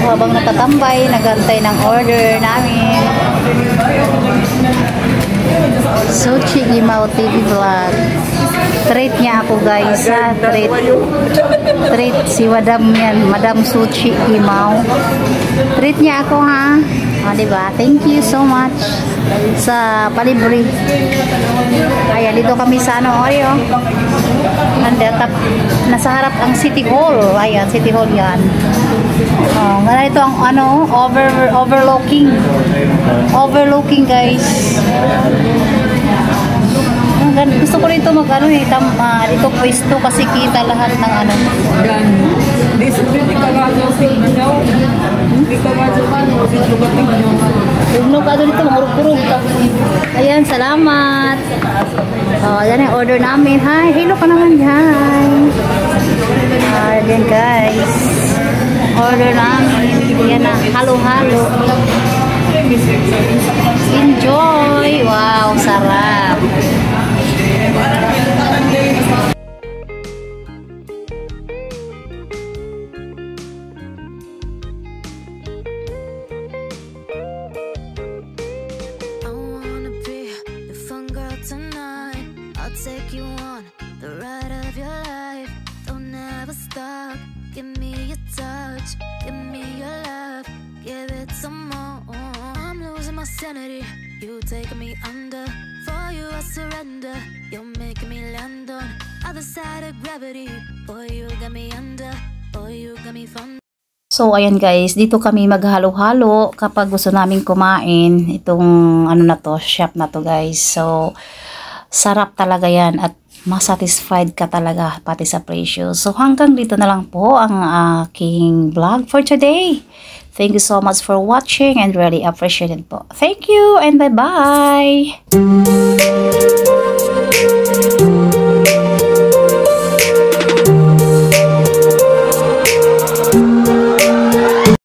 habang natatambay, nagantay ng order namin. Sushi Gimaw TV Vlog. Treat niya ako guys, ha? Treat si Madam yan, Madam Sushi Gimaw. Treat niya ako, ha? O, diba? Thank you so much sa palibre. Ayan, dito kami sa ano, Oreo. Nasa harap ang City Hall. Ayan, City Hall yan. Ito ang ano, overlooking guys. Gusto ko rito mag ano eh, dito pwesto kasi kita lahat ng ano. Ugnog ka dito, murug-urug. Ayan, salamat. Yan ang order namin. Hi, hello ka naman. Hi. Ayan guys. Order namin. Yan na, halo-halo. Enjoy. Wow, sarap. Take you on the ride of your life. Don't ever stop. Give me your touch. Give me your love. Give it some more. I'm losing my sanity. You taking me under. For you I surrender. You're making me land on other side of gravity. Boy, you got me under. Boy, you got me fun. So, ayan guys, dito kami maghalo-halo kapag gusto namin kumain itong ano na to, shop na to guys. So, sarap talaga yan at masatisfied ka talaga pati sa presyo. So hanggang dito na lang po ang aking vlog for today. Thank you so much for watching and really appreciate it po. Thank you and bye-bye!